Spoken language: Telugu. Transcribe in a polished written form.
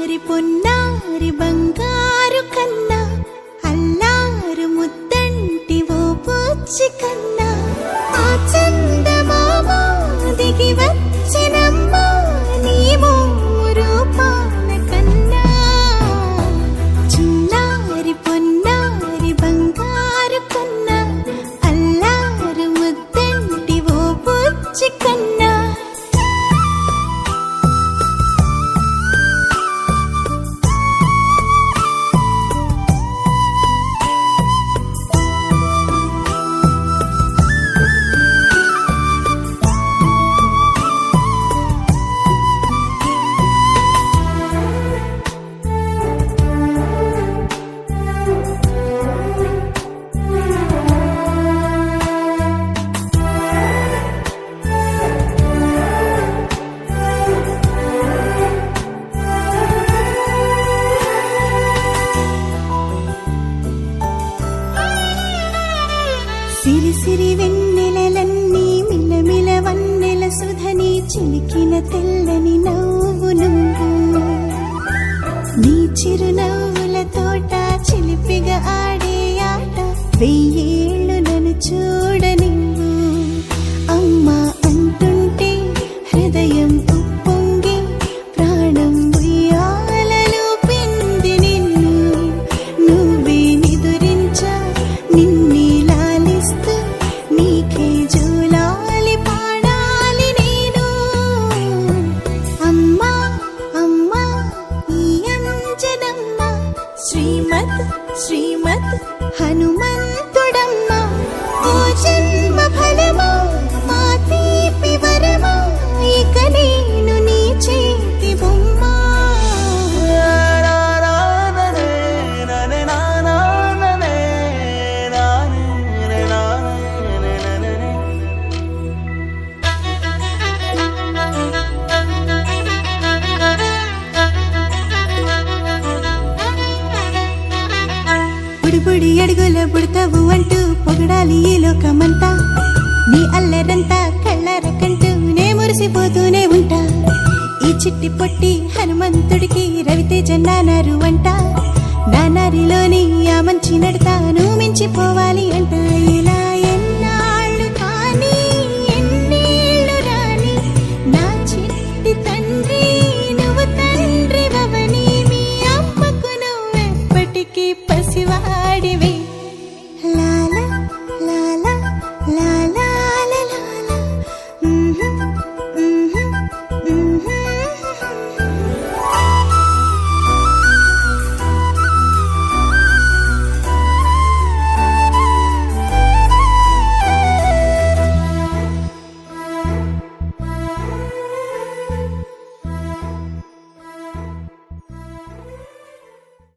చిన్నారి పొన్నారి బంగారు కన్నా అల్లారు ముద్దంటి ఓ పూచి కన్నా ఆ చందమామ దిగి వచ్చినమ్మా నీ రూపాన కన్నా చిన్నారి పొన్నారి బంగారు కన్నా అల్లారు ముద్దంటి ఓ పూచి కన్నా సిరి సిరి వెన్నెలలన్నీ మిలమిల వన్నెల సుధని చిలికిన తెల్లని నవ్వు నువ్వు నీ చిరునవ్వుల తోట చిలిపిగా ఆడే ఆట వెయ్యేళ్ళు నన్ను చూడనివ్వు అమ్మా అంటుంటే హృదయం ఉప్పొంగి ప్రాణం ఉయ్యాలలో పిండి నిన్ను నువ్వే నిదురించా నిన్నే నీకే జూలాలి పాడాలి నేను అమ్మా అమ్మా ఈ అంజనమ్మ శ్రీమత్ శ్రీమత్ హనుమంతుడమ్మ ఓ జన్మ ఫలమా మా తీపి వరమా ఇక నేను నీ చేతి బొమ్మ బుడి అడుగుల బుడతావు అంటూ పొగడాలి ఈ లోకమంతా నీ అల్లరంతా కళ్ళరకంటూ నే మురిసిపోతూనే ఉంటా ఈ చిట్టి పొట్టి హనుమంతుడికి రవితేజ నానారు అంట నానారిలోని ఆ మంచి నడతాను మించిపోవాలి అంట ఇలా